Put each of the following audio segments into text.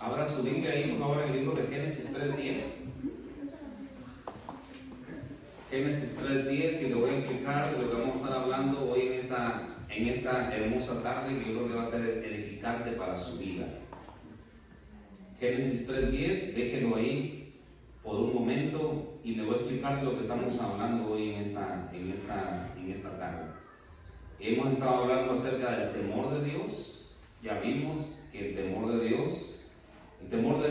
Abra su Biblia ahí, por favor, en el libro de Génesis 3:10. Génesis 3:10, y le voy a explicar de lo que vamos a estar hablando hoy en esta hermosa tarde, que yo creo que va a ser edificante para su vida. Génesis 3:10, déjenlo ahí por un momento y le voy a explicar lo que estamos hablando hoy en esta tarde. Hemos estado hablando acerca del temor de Dios. Ya vimos que el temor de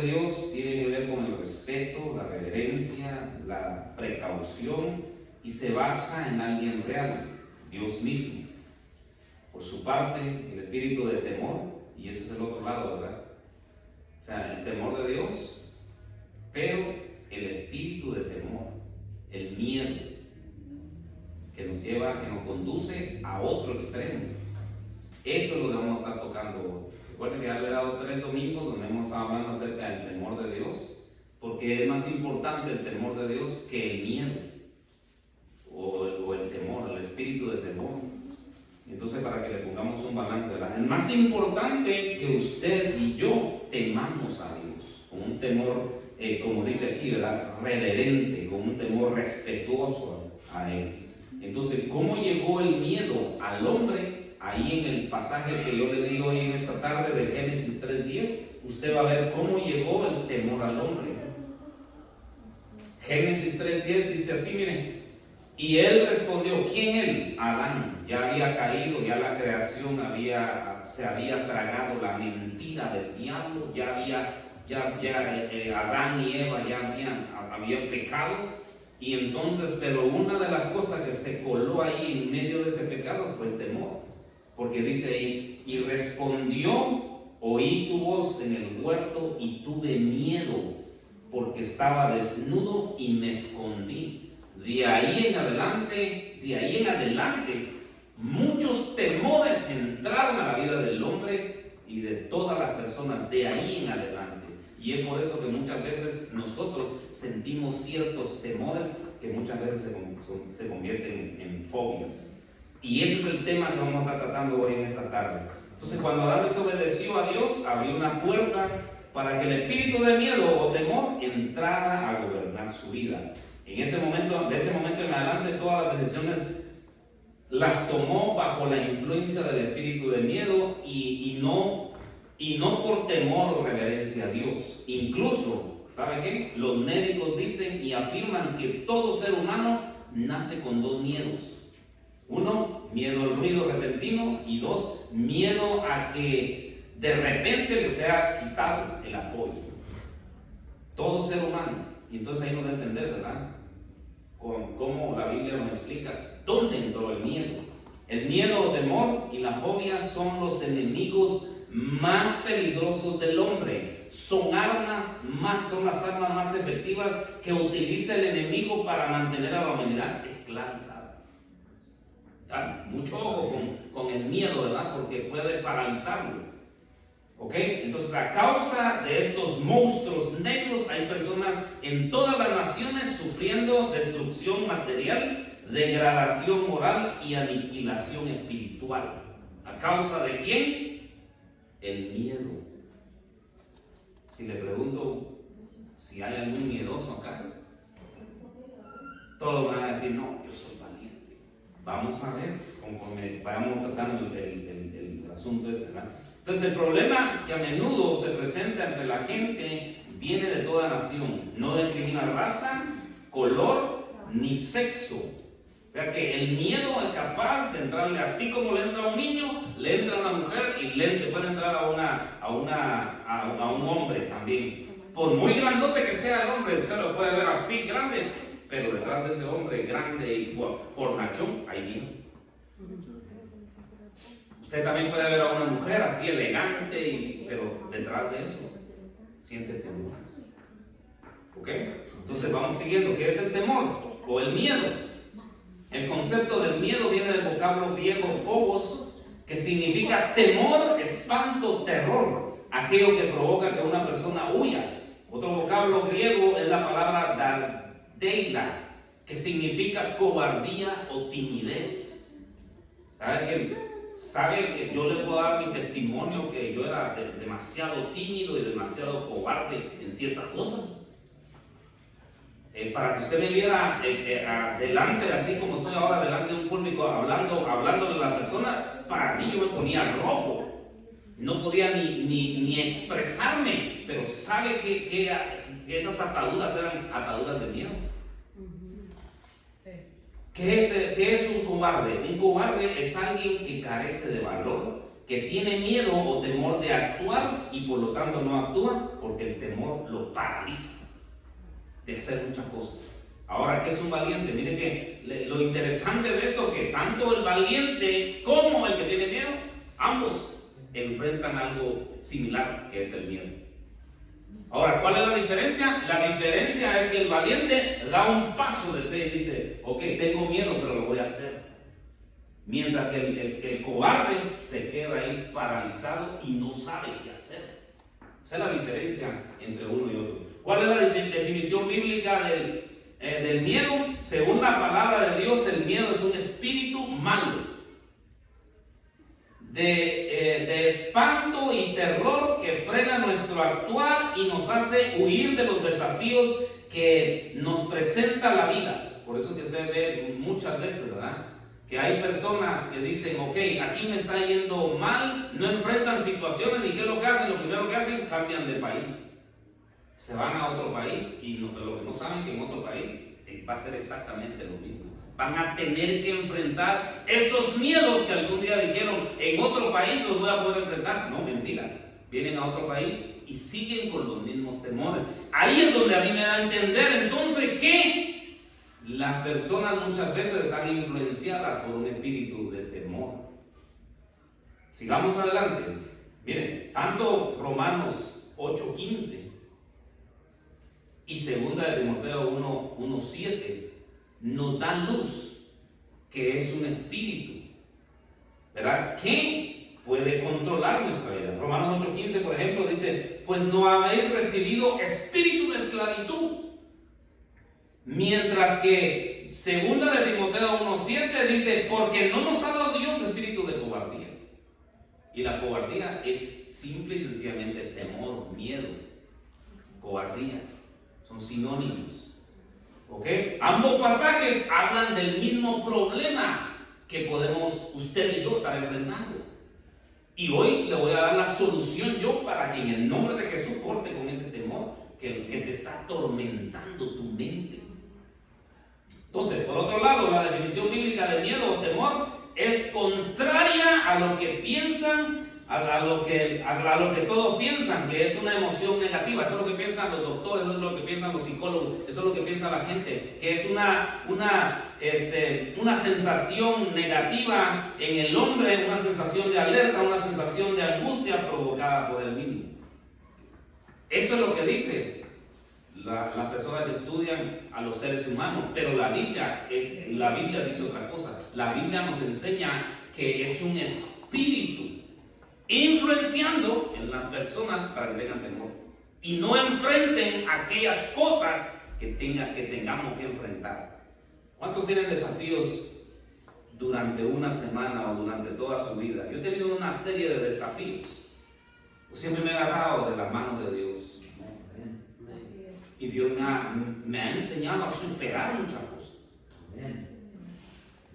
Dios tiene que ver con el respeto, la reverencia, la precaución, y se basa en alguien real, Dios mismo. Por su parte, el espíritu de temor, y ese es el otro lado, ¿verdad? O sea, el temor de Dios, pero el espíritu de temor, el miedo, que nos conduce a otro extremo. Eso es lo que vamos a estar tocando hoy. Recuerden que ya le he dado 3 domingos donde hemos estado hablando acerca del temor de Dios, porque es más importante el temor de Dios que el miedo o el temor, el espíritu de temor. Entonces, para que le pongamos un balance, ¿verdad? Es más importante que usted y yo temamos a Dios con un temor, como dice aquí, ¿verdad? Reverente, con un temor respetuoso a Él. Entonces, ¿cómo llegó el miedo al hombre? Ahí en el pasaje que yo le digo hoy en esta tarde de Génesis 3:10, usted va a ver cómo llegó el temor al hombre. Génesis 3:10 dice así, miren: y él respondió, ¿quién él? Adán. Ya había caído, ya la creación se había tragado la mentira del diablo, Adán y Eva ya habían pecado. Y entonces, pero una de las cosas que se coló ahí en medio de ese pecado fue el temor. Porque dice ahí, y respondió, oí tu voz en el huerto y tuve miedo, porque estaba desnudo y me escondí. De ahí en adelante, muchos temores entraron a la vida del hombre y de todas las personas de ahí en adelante. Y es por eso que muchas veces nosotros sentimos ciertos temores que muchas veces se convierten en fobias. Y ese es el tema que vamos a estar tratando hoy en esta tarde. Entonces, cuando Adán desobedeció a Dios, abrió una puerta para que el espíritu de miedo o temor entrara a gobernar su vida. De ese momento en adelante, todas las decisiones las tomó bajo la influencia del espíritu de miedo y no por temor o reverencia a Dios. Incluso, ¿sabe qué? Los médicos dicen y afirman que todo ser humano nace con 2 miedos. 1, miedo al ruido repentino, y 2, miedo a que de repente le sea quitado el apoyo. Todo ser humano. Y entonces ahí nos da a entender, ¿verdad? Con cómo la Biblia nos explica dónde entró el miedo. El miedo o temor y la fobia son los enemigos más peligrosos del hombre. Son las armas más efectivas que utiliza el enemigo para mantener a la humanidad esclavizada. Mucho ojo con el miedo, ¿verdad? Porque puede paralizarlo. ¿Ok? Entonces, a causa de estos monstruos negros, hay personas en todas las naciones sufriendo destrucción material, degradación moral y aniquilación espiritual. ¿A causa de quién? El miedo. Si le pregunto si hay algún miedoso acá, todos van a decir, no, yo soy valiente. Vamos a ver, conforme vayamos tratando el asunto ¿verdad? Entonces, el problema que a menudo se presenta entre la gente viene de toda nación. No discrimina raza, color, ni sexo. O sea que el miedo es capaz de entrarle, así como le entra a un niño, le entra a una mujer y le puede entrar a un hombre también. Por muy grandote que sea el hombre, usted lo puede ver así grande, pero detrás de ese hombre grande y fornachón hay miedo. Usted también puede ver a una mujer así elegante, pero detrás de eso siente temores. ¿Ok? Entonces vamos siguiendo. ¿Qué es el temor o el miedo? El concepto del miedo viene del vocablo griego phobos, que significa temor, espanto, terror, aquello que provoca que una persona huya. Otro vocablo griego es la palabra dardeira, que significa cobardía o timidez. ¿Sabe que sabe que yo le puedo dar mi testimonio que yo era demasiado tímido y demasiado cobarde en ciertas cosas. Para que usted me viera delante, así como estoy ahora delante de un público hablando a la persona, para mí yo me ponía rojo, no podía ni expresarme, pero sabe que esas ataduras eran ataduras de miedo. ¿Qué es un cobarde? Un cobarde es alguien que carece de valor, que tiene miedo o temor de actuar y por lo tanto no actúa porque el temor lo paraliza de hacer muchas cosas. Ahora, ¿qué es un valiente? Mire que lo interesante de esto, que tanto el valiente como el que tiene miedo, ambos enfrentan algo similar, que es el miedo. Ahora, ¿cuál es la diferencia? La diferencia es que el valiente da un paso de fe y dice, ok, tengo miedo, pero lo voy a hacer. Mientras que el cobarde se queda ahí paralizado y no sabe qué hacer. Esa es la diferencia entre uno y otro. ¿Cuál es la definición bíblica del miedo? Según la palabra de Dios, el miedo es un espíritu malo, de espanto y terror que frena nuestro actuar y nos hace huir de los desafíos que nos presenta la vida. Por eso que usted ve muchas veces, ¿verdad?, que hay personas que dicen, ok, aquí me está yendo mal, no enfrentan situaciones, y ¿qué es lo que hacen? Lo primero que hacen, cambian de país. Se van a otro país y lo que no saben que en otro país va a ser exactamente lo mismo. Van a tener que enfrentar esos miedos que algún día dijeron, en otro país los voy a poder enfrentar. No, mentira. Vienen a otro país y siguen con los mismos temores. Ahí es donde a mí me da a entender entonces que las personas muchas veces están influenciadas por un espíritu de temor. Sigamos adelante. Miren, tanto Romanos 8:15 y 2 de Timoteo 1:7 nos dan luz que es un espíritu, ¿verdad?, que puede controlar nuestra vida. Romanos 8:15, por ejemplo, dice, pues no habéis recibido espíritu de esclavitud. Mientras que 2 de Timoteo 1:7 dice, porque no nos ha dado Dios espíritu de cobardía. Y la cobardía es simple y sencillamente temor, miedo, cobardía. Son sinónimos. ¿Ok? Ambos pasajes hablan del mismo problema que podemos usted y yo estar enfrentando. Y hoy le voy a dar la solución yo para que en el nombre de Jesús corte con ese temor que te está atormentando tu mente. Entonces, por otro lado, la definición bíblica de miedo o temor es contraria a lo que piensan, a lo que todos piensan, que es una emoción negativa. Eso es lo que piensan los doctores, eso es lo que piensan los psicólogos, eso es lo que piensa la gente, que es una sensación negativa en el hombre, una sensación de alerta, una sensación de angustia provocada por él mismo. Eso es lo que dice las personas que estudian a los seres humanos, pero la Biblia dice otra cosa. La Biblia nos enseña que es un espíritu influenciando en las personas para que tengan temor y no enfrenten aquellas cosas que tengamos que enfrentar. ¿Cuántos tienen desafíos durante una semana o durante toda su vida? Yo he tenido una serie de desafíos. Yo siempre me he agarrado de las manos de Dios. Y Dios me ha enseñado a superar muchas cosas.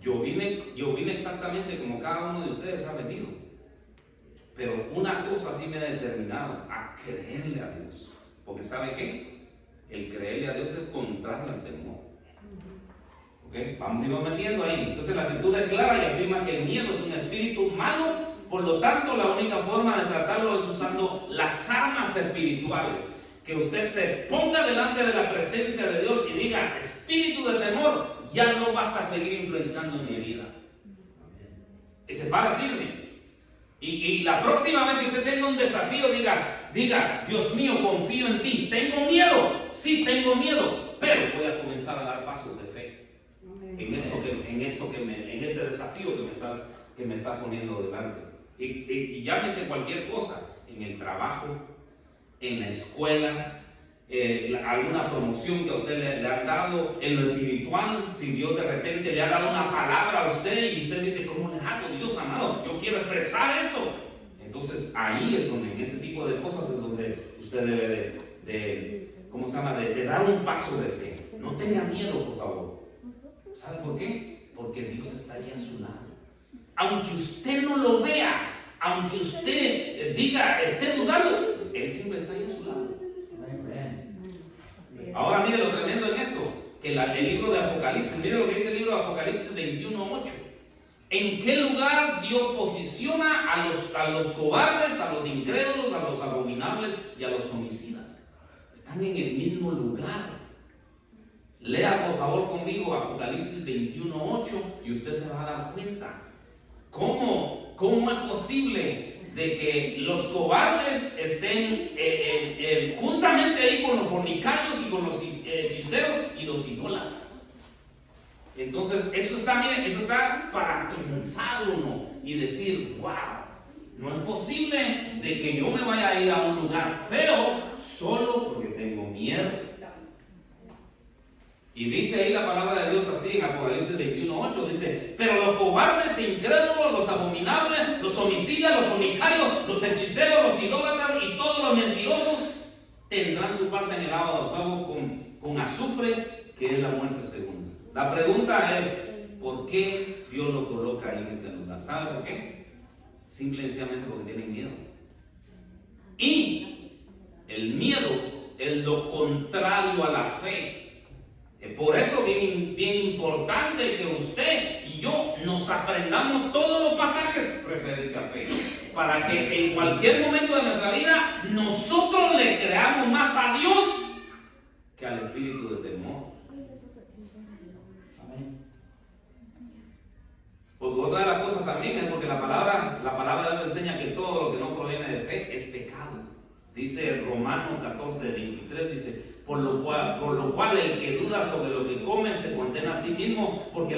Yo vine exactamente como cada uno de ustedes ha venido. Pero una cosa sí me ha determinado: a creerle a Dios. Porque ¿sabe qué? El creerle a Dios es contrario al temor. ¿Ok? Vamos a irnos metiendo ahí. Entonces la Escritura es clara y afirma que el miedo es un espíritu malo. Por lo tanto, la única forma de tratarlo es usando las armas espirituales. Que usted se ponga delante de la presencia de Dios y diga: espíritu de temor, ya no vas a seguir influenciando en mi vida. Y se para firme. Y la próxima vez que usted tenga un desafío, diga: Dios mío, confío en ti. Tengo miedo, sí tengo miedo, pero voy a comenzar a dar pasos de fe en este desafío que me estás poniendo delante. Y llámese cualquier cosa, en el trabajo, en la escuela, alguna promoción que a usted le han dado en lo espiritual, si Dios de repente le ha dado una palabra a usted y usted dice, ¿cómo le hago, Dios amado? Yo quiero expresar esto. Entonces ahí es donde, en ese tipo de cosas es donde usted debe de dar un paso de fe. No tenga miedo, por favor. ¿Sabe por qué? Porque Dios está ahí a su lado. Aunque usted no lo vea, aunque usted diga, esté dudando, Él siempre está ahí a su lado. Ahora mire lo tremendo en esto, que el libro de Apocalipsis, mire lo que dice el libro de Apocalipsis 21:8. ¿En qué lugar Dios posiciona a los cobardes, a los incrédulos, a los abominables y a los homicidas? Están en el mismo lugar. Lea por favor conmigo Apocalipsis 21:8 y usted se va a dar cuenta. ¿Cómo es posible de que los cobardes estén juntamente ahí con los fornicarios y con los hechiceros y los idólatras? Entonces, eso está para pensar uno y decir, wow, no es posible de que yo me vaya a ir a un lugar feo solo porque tengo miedo. Y dice ahí la palabra de Dios así en Apocalipsis 21:8, dice, pero los cobardes e incrédulos, los abominables, los homicidas, los fornicarios, los hechiceros, los idólatras y todos los mentirosos tendrán su parte en el lago de fuego con azufre, que es la muerte segunda. La pregunta es, ¿por qué Dios lo coloca ahí en ese lugar? ¿Sabe por qué? Simple y sencillamente porque tienen miedo. Y el miedo es lo contrario a la fe. Por eso bien importante que usted y yo nos aprendamos todos los pasajes referentes a fe, para que en cualquier momento de nuestra vida nosotros le creamos más a Dios que al espíritu de temor. Amén. Porque otra de las cosas también es porque la palabra de Dios enseña que todo lo que no proviene de fe es pecado. Dice Romanos 14:23, dice, por lo cual el que duda sobre lo que come se condena a sí mismo, porque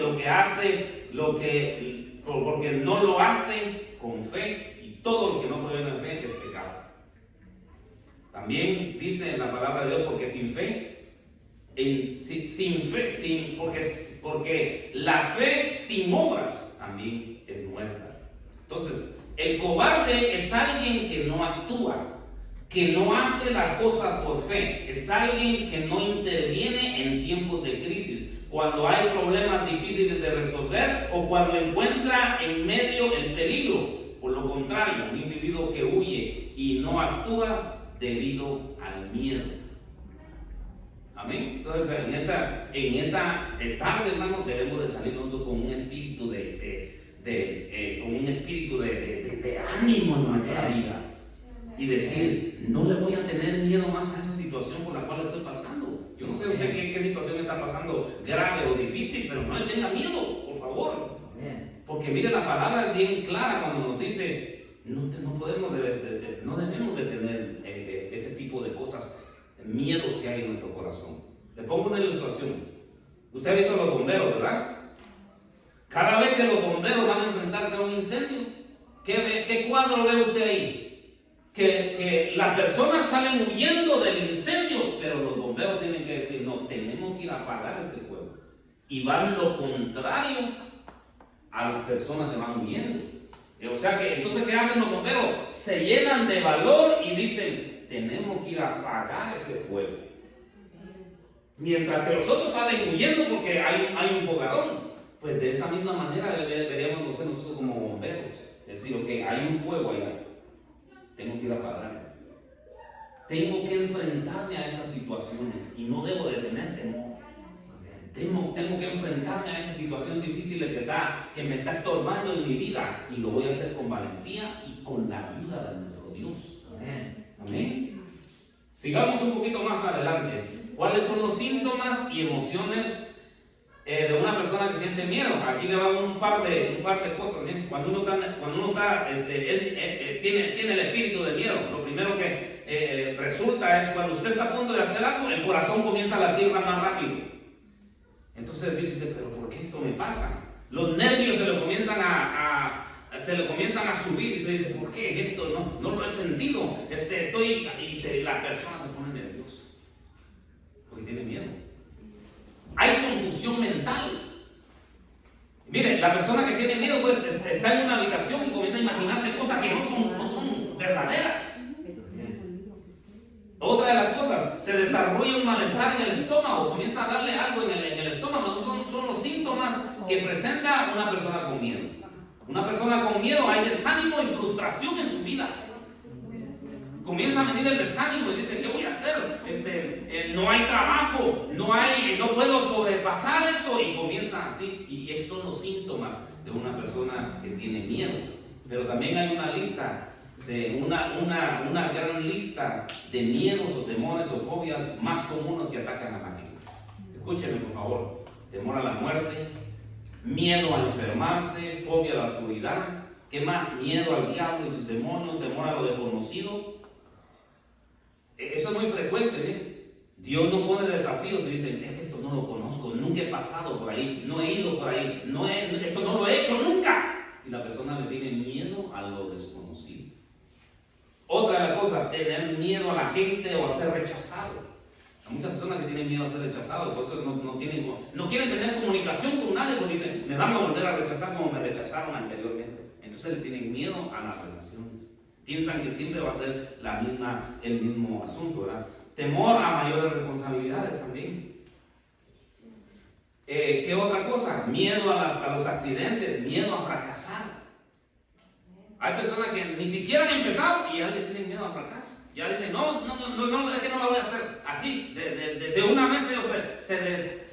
porque no lo hace con fe, y todo lo que no proviene de fe es pecado. También dice en la palabra de Dios, porque sin fe, porque la fe sin obras también es muerta. Entonces, el cobarde es alguien que no actúa, que no hace la cosa por fe, es alguien que no interviene en tiempos de crisis, cuando hay problemas difíciles de resolver o cuando encuentra en medio el peligro. Por lo contrario, un individuo que huye y no actúa debido al miedo. Amén. Entonces, en esta tarde, hermanos, debemos de salir nosotros con un espíritu de ánimo en nuestra vida. Y decir, no le voy a tener miedo más a esa situación por la cual estoy pasando. Yo no sé usted qué situación está pasando, grave o difícil, pero no le tenga miedo, por favor. Porque mire, la palabra es bien clara cuando nos dice, no debemos de tener ese tipo de cosas, miedos que hay en nuestro corazón. Le pongo una ilustración. Usted ha visto a los bomberos, ¿verdad? Cada vez que los bomberos van a enfrentarse a un incendio, ¿qué cuadro ve usted ahí? Que las personas salen huyendo del incendio, pero los bomberos tienen que decir, no, tenemos que ir a apagar este fuego. Y van lo contrario a las personas que van huyendo. O sea que, entonces, ¿qué hacen los bomberos? Se llenan de valor y dicen, tenemos que ir a apagar ese fuego. Mientras que los otros salen huyendo porque hay un fogarón. Pues de esa misma manera deberíamos ser nosotros como bomberos. Es decir, ok, hay un fuego allá. Tengo que ir a apagar. Tengo que enfrentarme a esas situaciones y no debo de tener temor. Tengo que enfrentarme a esa situación difícil que me está estorbando en mi vida, y lo voy a hacer con valentía y con la ayuda de nuestro Dios. Amén. Amén. Sigamos un poquito más adelante. ¿Cuáles son los síntomas y emociones de una persona que siente miedo? Aquí le van un par de cosas. ¿Bien? Cuando uno tiene el espíritu de miedo, lo primero que resulta es cuando usted está a punto de hacer algo, el corazón comienza a latir más rápido. Entonces dice usted, pero ¿por qué esto me pasa? Los nervios se le comienzan a subir y usted dice, ¿por qué esto? No lo he sentido. La persona se pone nerviosa. confusión mental. Mire, la persona que tiene miedo pues está en una habitación y comienza a imaginarse cosas que no son verdaderas. Otra de las cosas, se desarrolla un malestar en el estómago, comienza a darle algo en el estómago. Son los síntomas que presenta una persona con miedo. Una persona con miedo, hay desánimo y frustración en su vida. Comienza a venir el desánimo y dice, ¿qué voy a hacer? No hay trabajo, no puedo sobrepasar esto, y comienza así. Y esos son los síntomas de una persona que tiene miedo. Pero también hay una lista una gran lista de miedos o temores o fobias más comunes que atacan a la gente. Escúcheme por favor: temor a la muerte, miedo a enfermarse, fobia a la oscuridad. ¿Qué más? Miedo al diablo y sus demonios, temor a lo desconocido. Eso es muy frecuente, ¿eh? Dios no pone desafíos y dice, es que esto no lo conozco, nunca he pasado por ahí, no he ido por ahí, esto no lo he hecho nunca. Y la persona le tiene miedo a lo desconocido. Otra de las cosas, tener miedo a la gente o a ser rechazado. Hay muchas personas que tienen miedo a ser rechazados, por eso no quieren tener comunicación con nadie, porque dicen, me van a volver a rechazar como me rechazaron anteriormente. Entonces le tienen miedo a las relaciones. Piensan que siempre va a ser el mismo asunto, ¿verdad? Temor a mayores responsabilidades también. ¿Qué otra cosa? Miedo a los accidentes, miedo a fracasar. Hay personas que ni siquiera han empezado y ya le tienen miedo al fracaso. Ya dicen, no, es que no la voy a hacer. Así, de una vez ellos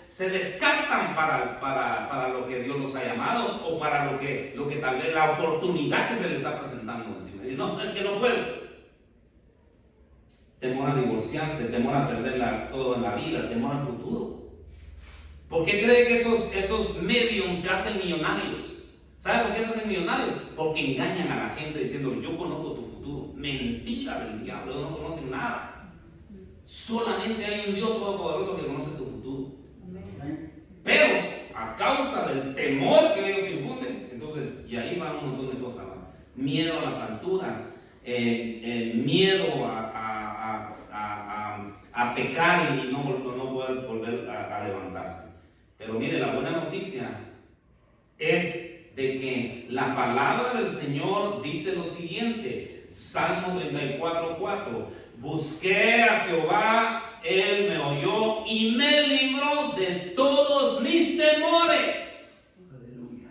se descartan para lo que Dios los ha llamado, o para lo que tal vez la oportunidad que se les está presentando encima. Dicen, no, es que no puedo. Temor a divorciarse, temor a perder todo en la vida, temor al futuro. ¿Por qué cree que esos mediums se hacen millonarios? ¿Sabe por qué se hacen millonarios? Porque engañan a la gente diciendo, yo conozco tu futuro. Mentira del diablo, ellos no conocen nada. Solamente hay un Dios todopoderoso que conoce tu futuro. Pero a causa del temor que ellos infunden, entonces, y ahí va un montón de cosas, ¿no? Miedo a las alturas, miedo a pecar y no poder volver a levantarse. Pero mire, la buena noticia es de que la palabra del Señor dice lo siguiente, Salmo 34:4: busqué a Jehová, Él me oyó y me libró de todos mis temores. Aleluya.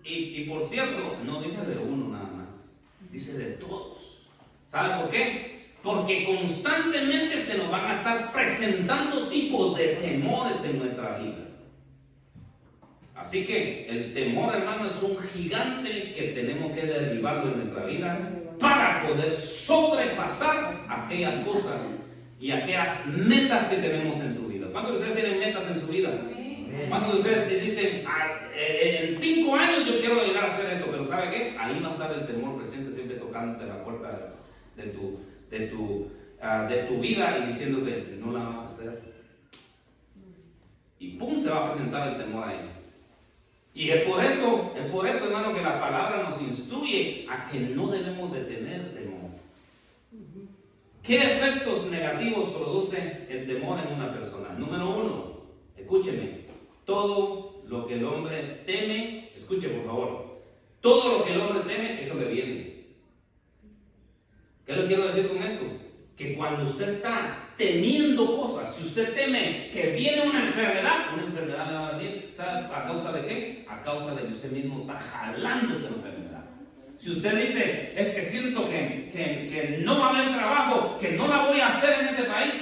Y por cierto, no dice de uno nada más, dice de todos. ¿Sabe por qué? Porque constantemente se nos van a estar presentando tipos de temores en nuestra vida. Así que el temor, hermano, es un gigante que tenemos que derribarlo en nuestra vida para poder sobrepasar aquellas cosas y aquellas metas que tenemos en tu vida. ¿Cuántos de ustedes tienen metas en su vida? ¿Cuántos de ustedes dicen, en 5 años yo quiero llegar a hacer esto? Pero ¿sabe qué? Ahí va a estar el temor presente, siempre tocándote la puerta de tu vida y diciéndote, no la vas a hacer. Y pum, se va a presentar el temor ahí. Y es por eso, hermano, que la palabra nos instruye a que no debemos de tener temor. ¿Qué efectos negativos produce el temor en una persona? Número 1, escúcheme, todo lo que el hombre teme, escuche por favor, todo lo que el hombre teme, eso le viene. ¿Qué le quiero decir con esto? Que cuando usted está temiendo cosas, si usted teme que viene una enfermedad le va a venir. ¿Sabe a causa de qué? A causa de que usted mismo está jalando esa enfermedad. Si usted dice, es que siento que no va a haber trabajo, que no la voy a hacer en este país,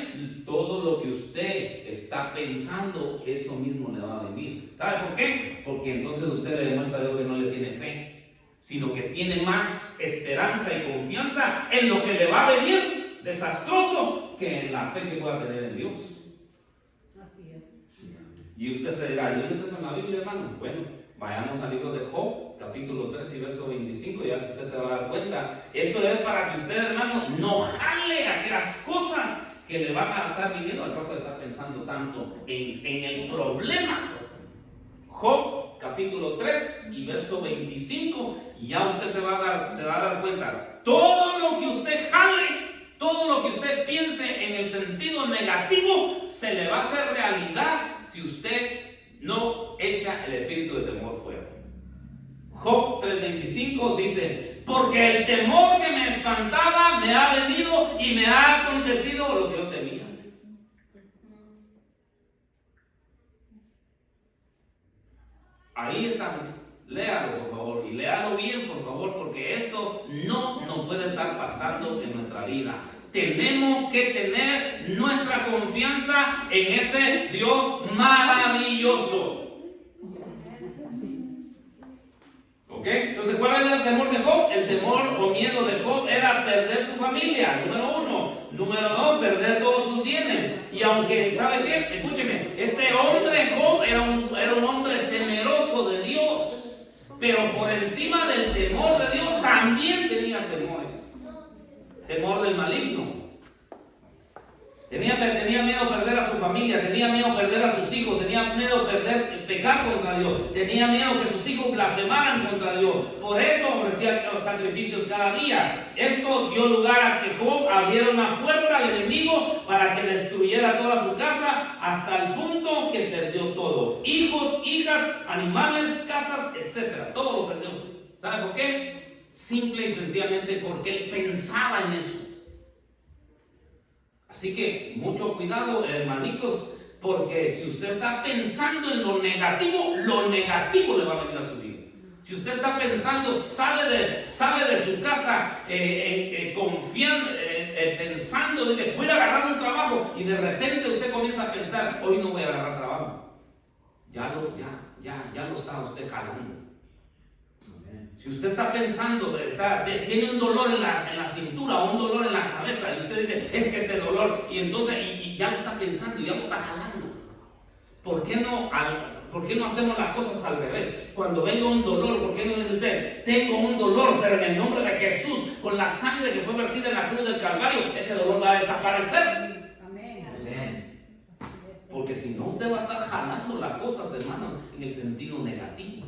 todo lo que usted está pensando, eso mismo le va a venir. ¿Sabe por qué? Porque entonces usted le demuestra a Dios que no le tiene fe, sino que tiene más esperanza y confianza en lo que le va a venir desastroso que en la fe que pueda tener en Dios. Así es. Y usted se dirá, ¿y dónde está en la Biblia, hermano? Bueno, vayamos al libro de Job, capítulo 3 y verso 25, ya usted se va a dar cuenta. Eso es para que usted, hermano, no jale aquellas cosas que le van a estar viniendo a causa de estar pensando tanto en el problema. Job, capítulo 3 y verso 25, y ya usted se va a dar cuenta. Todo lo que usted jale, todo lo que usted piense en el sentido negativo, se le va a hacer realidad si usted no echa el espíritu de temor fuera. Job 3:25 dice: porque el temor que me espantaba me ha venido y me ha acontecido lo que yo temía. Ahí está. Léalo, por favor, y léalo bien, por favor, porque esto no nos puede estar pasando en nuestra vida. Tenemos que tener nuestra confianza en ese Dios maravilloso. ¿Ok? Entonces, ¿cuál era el temor de Job? El temor o miedo de Job era perder su familia, número uno. Número dos, perder todos sus bienes. Y aunque, ¿sabe qué? Escúcheme, este hombre Job era un hombre temeroso de Dios. Pero por encima del temor de Dios también tenía temores. Temor del maligno. Tenía miedo a perder a su familia, tenía miedo a perder a sus hijos, tenía miedo a pecar contra Dios, tenía miedo que sus hijos blasfemaran contra Dios. Por eso ofrecía sacrificios cada día. Esto dio lugar a que Job abriera una puerta al enemigo para que destruyera toda su casa, hasta el punto que perdió todo: hijos, hijas, animales, casas, etc. Todo lo perdió. ¿Sabe por qué? Simple y sencillamente porque él pensaba en eso. Así que mucho cuidado, hermanitos, porque si usted está pensando en lo negativo le va a venir a su vida. Si usted está pensando, sale de su casa confiando, pensando, dice, voy a agarrar un trabajo, y de repente usted comienza a pensar, hoy no voy a agarrar trabajo. Ya lo está usted jalando. Si usted está pensando, tiene un dolor en la cintura o un dolor en la cabeza, y usted dice, es que este dolor, y entonces y ya lo está pensando, ya lo está jalando. ¿Por qué no hacemos las cosas al revés? Cuando venga un dolor, ¿por qué no dice usted, tengo un dolor, pero en el nombre de Jesús, con la sangre que fue vertida en la cruz del Calvario, ese dolor va a desaparecer? Amén. Porque si no, usted va a estar jalando las cosas, hermanos, en el sentido negativo.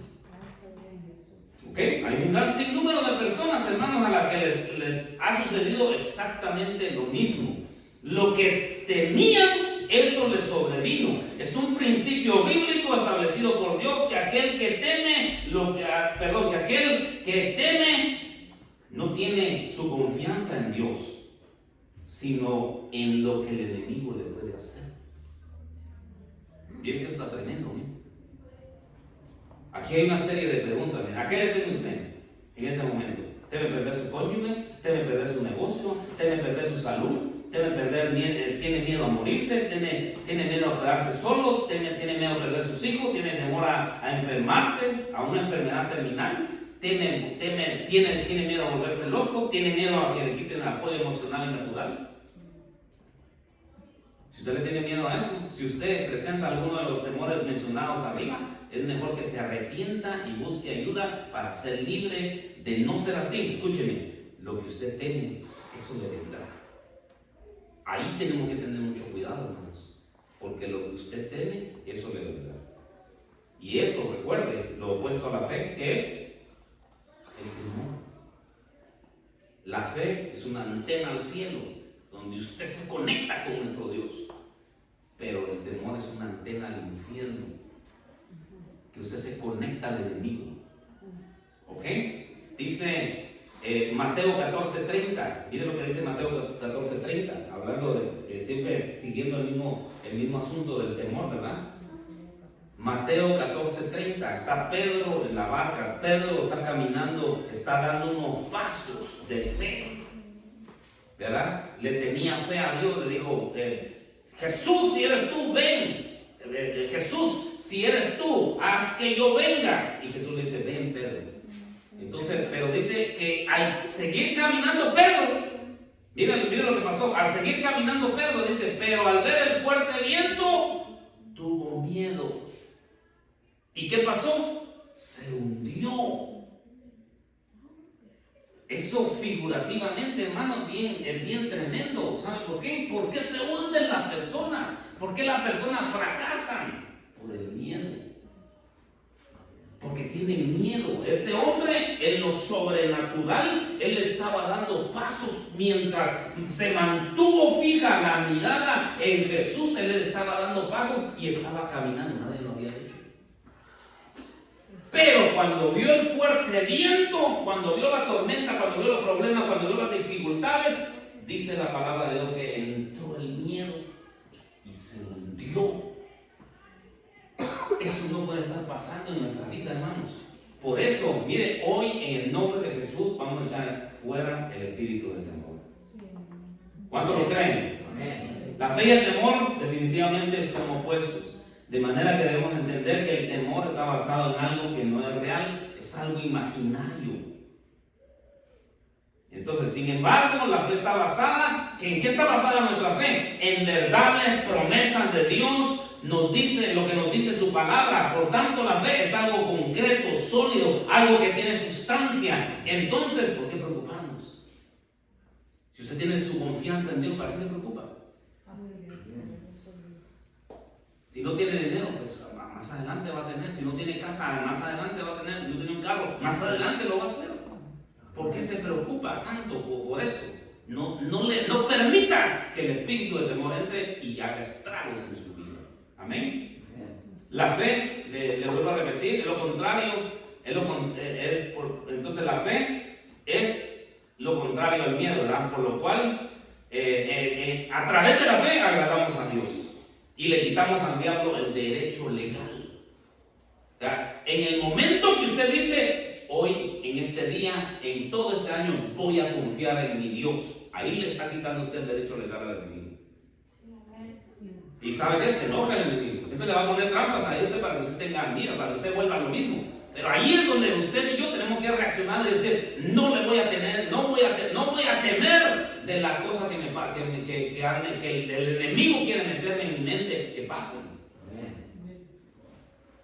¿Okay? Hay un gran sinnúmero de personas, hermanos, a las que les ha sucedido exactamente lo mismo. Lo que temían, eso les sobrevino. Es un principio bíblico establecido por Dios, que aquel que teme no tiene su confianza en Dios, sino en lo que el enemigo le puede hacer. Miren que eso está tremendo, ¿no? Aquí hay una serie de preguntas. ¿A qué le teme usted en este momento? ¿Teme perder su cónyuge? ¿Teme perder su negocio? ¿Teme perder su salud? ¿Tiene miedo a morirse? ¿Tiene miedo a quedarse solo? ¿Tiene miedo a perder sus hijos? ¿Tiene temor a enfermarse, a una enfermedad terminal? ¿Tiene miedo a volverse loco? ¿Tiene miedo a que le quiten el apoyo emocional y natural? Si usted le tiene miedo a eso, si usted presenta alguno de los temores mencionados arriba, es mejor que se arrepienta y busque ayuda para ser libre de no ser así. Escúcheme, lo que usted teme, eso le vendrá. Ahí tenemos que tener mucho cuidado, hermanos, porque lo que usted teme, eso le vendrá. Y eso, recuerde, lo opuesto a la fe, ¿qué es? El temor. La fe es una antena al cielo, donde usted se conecta con nuestro Dios. Pero el temor es una antena al infierno, que usted se conecta al enemigo. ¿Ok? Dice Mateo 14:30. Mire lo que dice Mateo 14:30, hablando de siempre siguiendo el mismo asunto del temor, ¿verdad? Mateo 14:30. Está Pedro en la barca. Pedro está caminando, está dando unos pasos de fe, ¿verdad? Le tenía fe a Dios, le dijo, Jesús, si eres tú, ven. Jesús, si eres tú, haz que yo venga. Y Jesús le dice, ven, Pedro. Entonces, pero dice que al seguir caminando Pedro, mira lo que pasó. Al seguir caminando Pedro, dice, pero al ver el fuerte viento, tuvo miedo. ¿Y qué pasó? Se hundió. Eso figurativamente, hermano, es bien tremendo. ¿Saben por qué? ¿Por qué se hunden las personas? ¿Por qué las personas fracasan? Por el miedo. Porque tienen miedo. Este hombre, en lo sobrenatural, él estaba dando pasos mientras se mantuvo fija la mirada en Jesús. Él estaba dando pasos y estaba caminando. Nadie lo había hecho. Pero cuando vio el fuerte viento, cuando vio la tormenta, cuando vio los problemas, cuando vio las dificultades, dice la palabra de Dios que entró el miedo y se hundió. Eso no puede estar pasando en nuestra vida, hermanos. Por eso, mire, hoy en el nombre de Jesús vamos a echar fuera el espíritu de temor. ¿Cuántos lo creen? Amén. La fe y el temor definitivamente son opuestos. De manera que debemos entender que el temor está basado en algo que no es real, es algo imaginario. Entonces, sin embargo, la fe está basada, ¿en qué está basada nuestra fe? En verdades, promesas de Dios. Nos dice lo que nos dice su palabra. Por tanto, la fe es algo concreto, sólido, algo que tiene sustancia. Entonces, ¿por qué preocuparnos? Si usted tiene su confianza en Dios, ¿para qué se preocupa? Si no tiene dinero, pues más adelante va a tener. Si no tiene casa, más adelante va a tener. Si no tiene un carro, más adelante lo va a hacer. ¿Por qué se preocupa tanto por eso? No permita que el espíritu de temor entre y haga estragos en su vida. Amén. La fe, le vuelvo a repetir, es lo contrario. Entonces la fe es lo contrario al miedo, ¿verdad? Por lo cual, a través de la fe agradamos a Dios y le quitamos al diablo el derecho legal. ¿Ya? En el momento que usted dice, hoy, en este día, en todo este año, voy a confiar en mi Dios, ahí le está quitando usted el derecho legal al enemigo. Y sabe que se enoja el enemigo, siempre le va a poner trampas a usted para que usted tenga miedo, para que usted vuelva lo mismo. Pero ahí es donde usted y yo tenemos que reaccionar y decir, no le voy a tener, no voy a temer de la cosa que el enemigo quiere meterme en mi mente que pasen.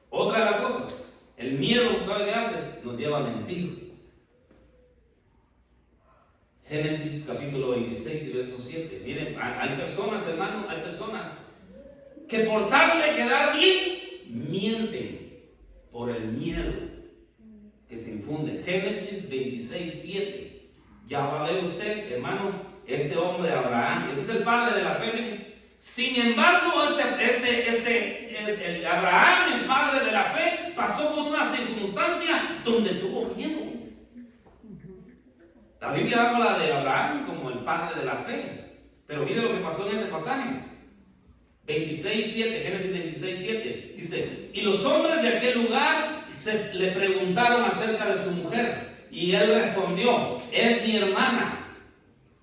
Otra de las cosas, el miedo, ¿sabe qué hace? Nos lleva a mentir. Génesis capítulo 26 y verso 7. Miren, hay personas, hermanos, hay personas que por tal de quedar bien, mienten por el miedo que se infunde. Génesis 26, 7. Ya va a ver usted, hermano, este hombre Abraham, este es el padre de la fe. Miren. Sin embargo, Abraham, el padre de la fe, pasó por una circunstancia donde tuvo miedo. La Biblia habla de Abraham como el padre de la fe, pero mire lo que pasó en este pasaje. 26:7, Génesis 26:7 dice: y los hombres de aquel lugar le preguntaron acerca de su mujer, y él respondió: es mi hermana.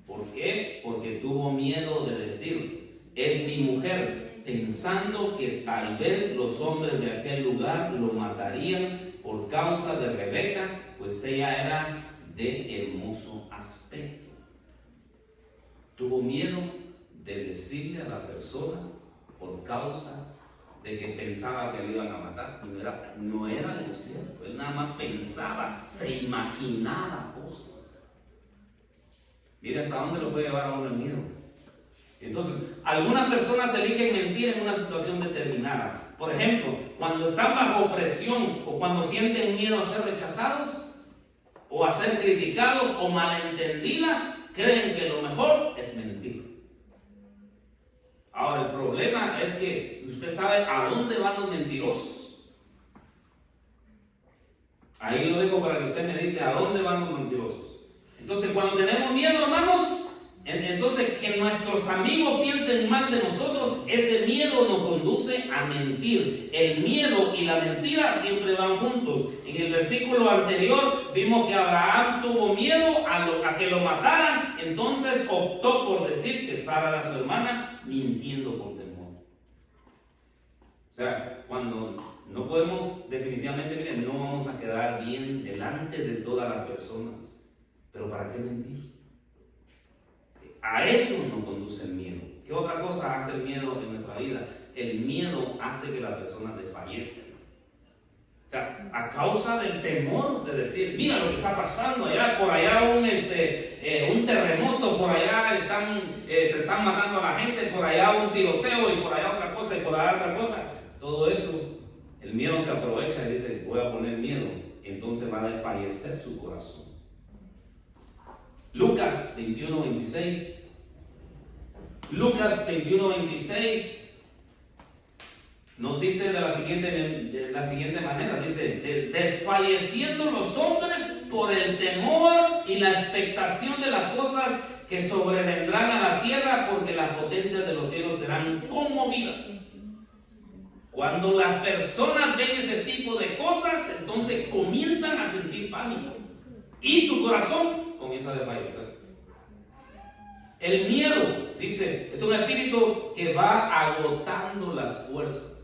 ¿Por qué? Porque tuvo miedo de decir: es mi mujer, pensando que tal vez los hombres de aquel lugar lo matarían por causa de Rebeca, pues ella era de hermoso aspecto. Tuvo miedo de decirle a las personas por causa de que pensaba que lo iban a matar. No era algo cierto. Él nada más pensaba, se imaginaba cosas. Mira hasta dónde lo puede llevar a uno el miedo. Entonces, algunas personas eligen mentir en una situación determinada. Por ejemplo, cuando están bajo presión o cuando sienten miedo a ser rechazados o a ser criticados o malentendidas, creen que lo mejor es mentir. Ahora, el problema es que usted sabe a dónde van los mentirosos. Ahí lo dejo para que usted medite a dónde van los mentirosos. Entonces, cuando tenemos miedo, hermanos, entonces que nuestros amigos piensen mal de nosotros, ese miedo nos conduce a mentir. El miedo y la mentira siempre van juntos. En el versículo anterior vimos que Abraham tuvo miedo a que lo mataran, entonces optó por decir que Sara era su hermana, mintiendo por temor. O sea, cuando no podemos, definitivamente, miren, no vamos a quedar bien delante de todas las personas. Pero ¿para qué mentir? A eso nos conduce el miedo. ¿Qué otra cosa hace el miedo en nuestra vida? El miedo hace que las personas desfallezcan. O sea, a causa del temor de decir, mira lo que está pasando allá, por allá un terremoto, por allá se están matando a la gente, por allá un tiroteo y por allá otra cosa y por allá otra cosa. Todo eso, el miedo se aprovecha y dice, voy a poner miedo. Entonces va a desfallecer su corazón. Lucas 21:26. Lucas 21:26 Nos dice de la siguiente manera, dice, desfalleciendo los hombres por el temor y la expectación de las cosas que sobrevendrán a la tierra, porque las potencias de los cielos serán conmovidas. Cuando las personas ven ese tipo de cosas, entonces comienzan a sentir pánico y su corazón comienza a desfallecer. El miedo, dice, es un espíritu que va agotando las fuerzas.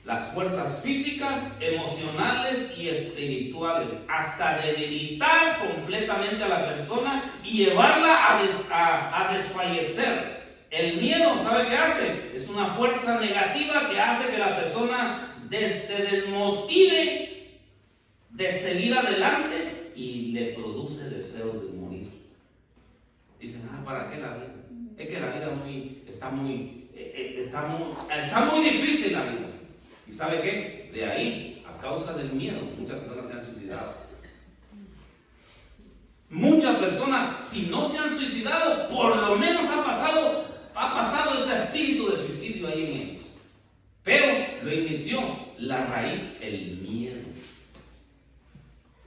Las fuerzas físicas, emocionales y espirituales, hasta debilitar completamente a la persona y llevarla a desfallecer. El miedo, ¿sabe qué hace? Es una fuerza negativa que hace que la persona se desmotive de seguir adelante y le produce deseos de morir. Dicen, ¿para qué la vida? Es que la vida está muy difícil la vida. ¿Y sabe qué? De ahí, a causa del miedo, muchas personas se han suicidado. Muchas personas, si no se han suicidado, por lo menos ha pasado ese espíritu de suicidio ahí en ellos. Pero lo inició la raíz, el miedo.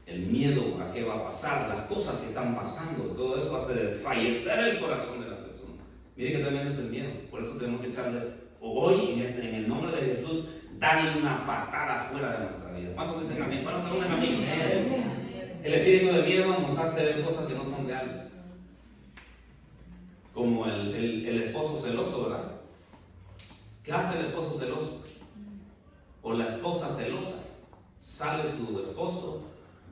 El miedo a qué va a pasar, las cosas que están pasando, todo eso hace desfallecer el corazón de la persona. Mire que tremendo es el miedo. Por eso tenemos que echarle hoy, en el nombre de Jesús, darle una patada fuera de nuestra vida. ¿Cuántos dicen amén? ¿Cuántos se unen a mí? El espíritu de miedo nos hace ver cosas que no son reales. Como el esposo celoso, ¿verdad? ¿Qué hace el esposo celoso? O la esposa celosa. Sale su esposo,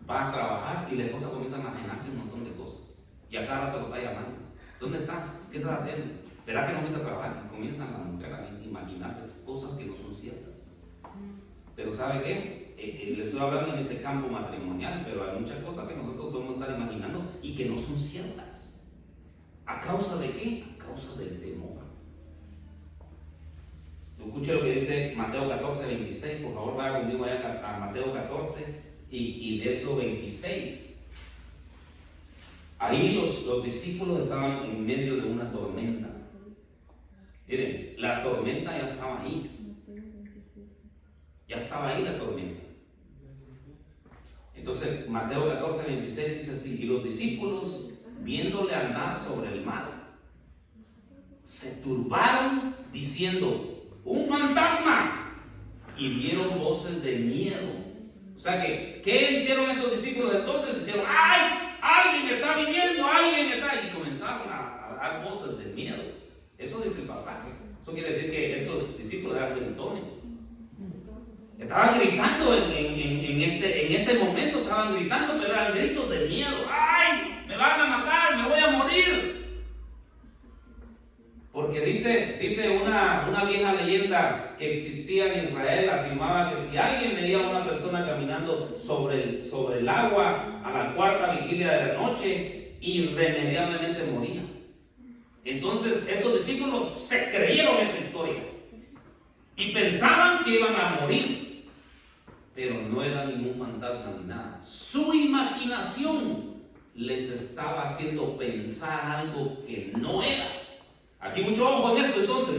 va a trabajar y la esposa comienza a imaginarse un montón de cosas. Y a cada rato lo está llamando. ¿Dónde estás? ¿Qué estás haciendo? ¿Verdad que no fuiste a trabajar? Comienzan la mujer a imaginarse cosas que no son ciertas. Pero ¿sabe qué? Le estoy hablando en ese campo matrimonial, pero hay muchas cosas que nosotros podemos estar imaginando y que no son ciertas. ¿A causa de qué? A causa del temor. Escuche lo que dice Mateo 14, 26. Por favor, vaya conmigo allá a Mateo 14 y verso 26. Ahí los discípulos estaban en medio de una tormenta. Miren, la tormenta ya estaba ahí. Ya estaba ahí la tormenta. Entonces, Mateo 14, 26 dice así: y los discípulos, viéndole andar sobre el mar, se turbaron diciendo: ¡un fantasma! Y dieron voces de miedo. O sea que, ¿qué hicieron estos discípulos entonces? Dijeron: ¡ay! Alguien está viniendo, alguien está. Y comenzaron a dar voces de miedo. Eso dice el pasaje. Eso quiere decir que estos discípulos eran gritones. Estaban gritando en ese momento, estaban gritando, pero eran gritos de miedo. ¡Ay! Me van a matar, me voy a morir. Porque dice una vieja leyenda que existía en Israel, afirmaba que si alguien veía a una persona caminando sobre el agua a la cuarta vigilia de la noche, irremediablemente moría. Entonces estos discípulos se creyeron esa historia y pensaban que iban a morir. Pero no era ningún fantasma ni nada. Su imaginación les estaba haciendo pensar algo que no era. Aquí mucho ojo en esto entonces.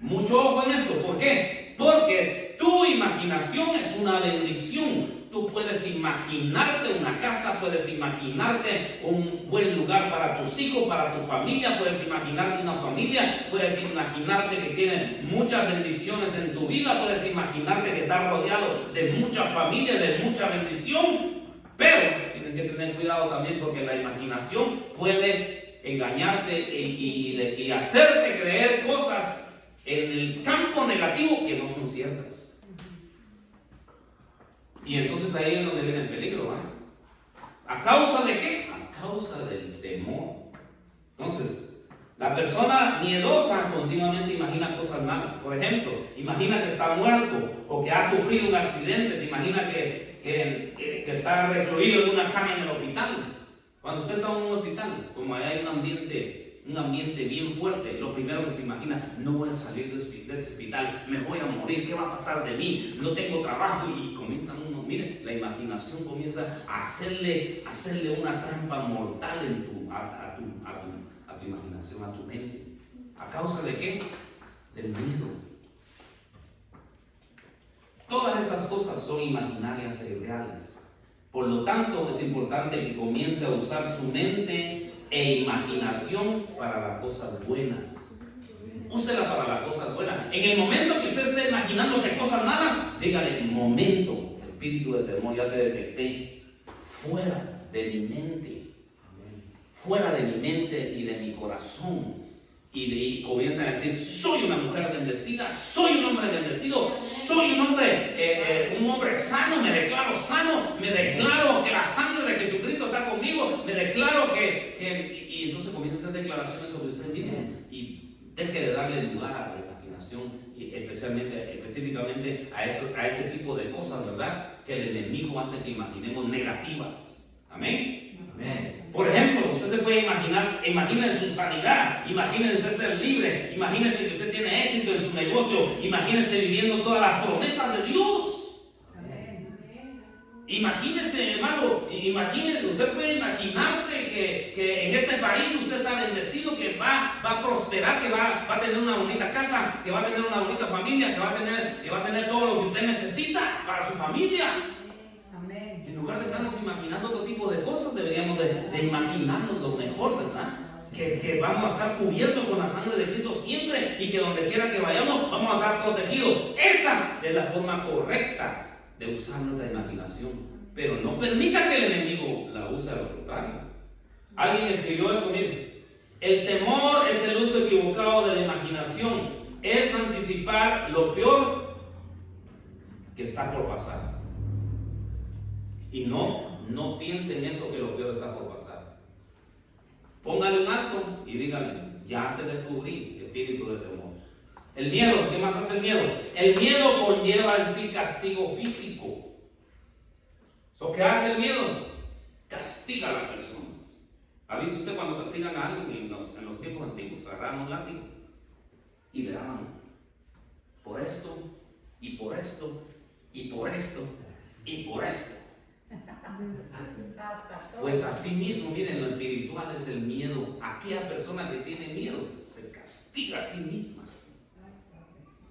Mucho ojo en esto. ¿Por qué? Porque tu imaginación es una bendición. Tú puedes imaginarte una casa, puedes imaginarte un buen lugar para tus hijos, para tu familia, puedes imaginarte una familia, puedes imaginarte que tienes muchas bendiciones en tu vida, puedes imaginarte que estás rodeado de mucha familia, de mucha bendición, pero tienes que tener cuidado también porque la imaginación puede engañarte y hacerte creer cosas en el campo negativo que no son ciertas. Y entonces ahí es donde viene el peligro, ¿eh? ¿A causa de qué? A causa del temor. Entonces, la persona miedosa continuamente imagina cosas malas. Por ejemplo, imagina que está muerto o que ha sufrido un accidente. Se imagina que está recluido en una cama en el hospital. Cuando usted está en un hospital, como ahí hay un ambiente bien fuerte, lo primero que se imagina: no voy a salir de este hospital, me voy a morir, ¿qué va a pasar de mí? No tengo trabajo. Y comienzan mire, la imaginación comienza a hacerle una trampa mortal a tu imaginación, a tu mente. ¿A causa de qué? del miedo. Todas estas cosas son imaginarias e irreales. Por lo tanto, es importante que comience a usar su mente e imaginación para las cosas buenas. Úsela para las cosas buenas. En el momento que usted esté imaginándose cosas malas, dígale: momento, espíritu de temor, ya te detecté. Fuera de mi mente. Fuera de mi mente y de mi corazón. Y comienzan a decir: soy una mujer bendecida, soy un hombre bendecido, soy un hombre sano, me declaro que la sangre de Jesucristo está conmigo, me declaro y entonces comienzan a hacer declaraciones sobre usted mismo y deje de darle lugar a la imaginación, y específicamente a ese tipo de cosas, ¿verdad?, que el enemigo hace que imaginemos negativas. Amén. Por ejemplo, usted se puede imaginar, imagínese su sanidad, imagínese usted ser libre, imagínese que usted tiene éxito en su negocio, imagínese viviendo todas las promesas de Dios. Imagínese, hermano, usted puede imaginarse que en este país usted está bendecido, que va a prosperar, que va a tener una bonita casa, que va a tener una bonita familia, que va a tener todo lo que usted necesita para su familia. En lugar de estarnos imaginando otro tipo de cosas, deberíamos de imaginarnos lo mejor, ¿verdad? Que vamos a estar cubiertos con la sangre de Cristo siempre, y que donde quiera que vayamos vamos a estar protegidos. Esa es la forma correcta de usar nuestra imaginación. Pero no permita que el enemigo la use a lo contrario. Alguien escribió esto: mire, el temor es el uso equivocado de la imaginación, es anticipar lo peor que está por pasar. Y no piense en eso, que lo peor está por pasar. Póngale un alto y dígale: ya te descubrí, espíritu de temor. El miedo, ¿qué más hace el miedo? El miedo conlleva en sí castigo físico. ¿Qué hace el miedo? Castiga a las personas. ¿Ha visto usted cuando castigan a alguien en los tiempos antiguos? Agarraban un látigo y le daban por esto, y por esto, y por esto, y por esto. Pues así mismo, miren, lo espiritual es el miedo. Aquella persona que tiene miedo se castiga a sí misma.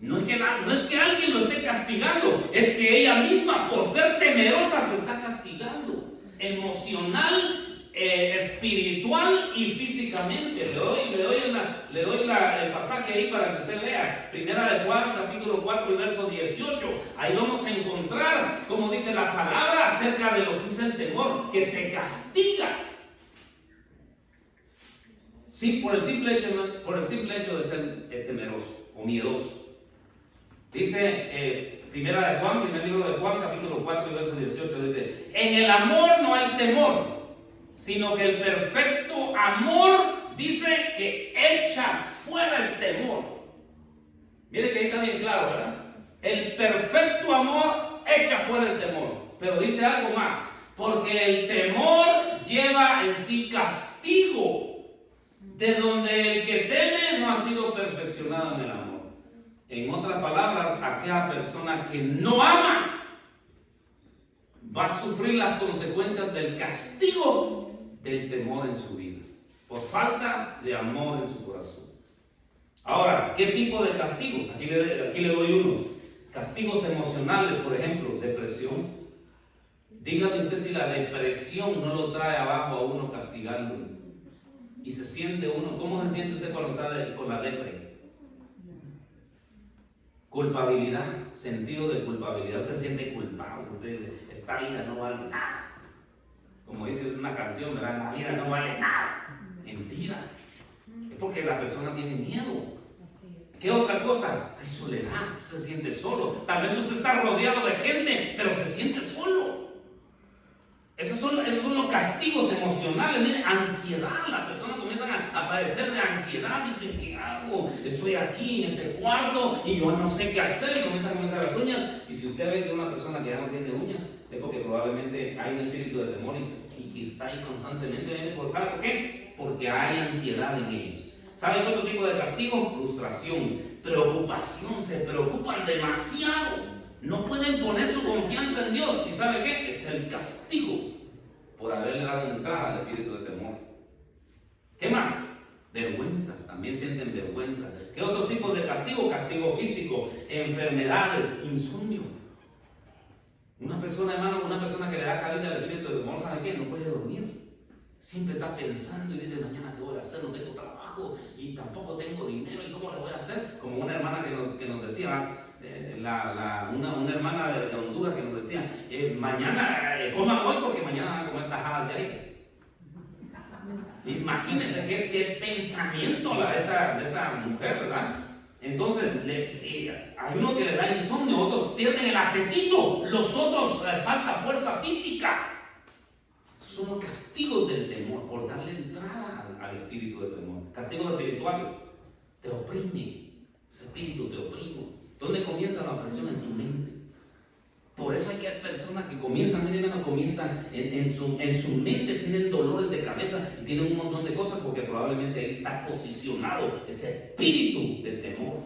No es que alguien lo esté castigando, es que ella misma, por ser temerosa, se está castigando emocional, espiritual y físicamente. Le doy el pasaje ahí para que usted vea. Primera de Juan, capítulo 4 y verso 18. Ahí vamos a encontrar cómo dice la palabra acerca de lo que es el temor, que te castiga. Sí, por el simple hecho de ser temeroso o miedoso. Dice Primera de Juan, primer libro de Juan, capítulo 4 y verso 18, dice: en el amor no hay temor, sino que el perfecto amor, dice, que echa fuera el temor. Mire que dice bien claro, ¿verdad? El perfecto amor echa fuera el temor. Pero dice algo más: porque el temor lleva en sí castigo, de donde el que teme no ha sido perfeccionado en el amor. En otras palabras, aquella persona que no ama va a sufrir las consecuencias del castigo del temor en su vida, por falta de amor en su corazón. Ahora, ¿qué tipo de castigos? Aquí le doy unos. Castigos emocionales, por ejemplo, depresión. Dígame usted si la depresión no lo trae abajo a uno castigándolo. Y se siente uno, ¿cómo se siente usted cuando está con la depresión? Culpabilidad, sentido de culpabilidad. Usted se siente culpable. Usted dice: esta vida no vale nada. Como dice una canción, ¿verdad? La vida no vale nada. Mentira. Es porque la persona tiene miedo. ¿Qué otra cosa? Hay soledad. Usted se siente solo. Tal vez usted está rodeado de gente, pero se siente solo. Esos son los castigos emocionales. Mire, ansiedad. Las personas comienzan a padecer de ansiedad. Dicen: ¿qué hago? Estoy aquí en este cuarto y yo no sé qué hacer. Comienzan a comenzar las uñas. Y si usted ve que una persona que ya no tiene uñas, es porque probablemente hay un espíritu de temor y que está ahí constantemente. ¿Sabe por qué? Porque hay ansiedad en ellos. ¿Sabe qué otro tipo de castigo? Frustración, preocupación. Se preocupan demasiado. No pueden poner su confianza en Dios. ¿Y sabe qué? Es el castigo por haberle dado entrada al espíritu de temor. ¿Qué más? Vergüenza, también sienten vergüenza. ¿Qué otro tipo de castigo? Castigo físico, enfermedades, insomnio. Una persona, hermano, una persona que le da cabida al espíritu de temor, ¿sabe qué? No puede dormir. Siempre está pensando y dice, mañana qué voy a hacer, no tengo trabajo y tampoco tengo dinero, ¿y cómo le voy a hacer? Como una hermana que nos decía, una hermana de Honduras que nos decía, mañana coman hoy porque mañana van a comer tajadas de aire. Imagínense qué pensamiento de esta mujer, ¿verdad? Entonces, hay uno que le da insomnio, otros pierden el apetito, los otros les falta fuerza física. Son los castigos del temor, por darle entrada al espíritu de temor. Castigos espirituales, te oprime, ese espíritu te oprime. ¿Dónde comienza la opresión? En tu mente. Por eso hay que hay personas que comienzan en su mente, tienen dolores de cabeza y tienen un montón de cosas porque probablemente ahí está posicionado ese espíritu de temor.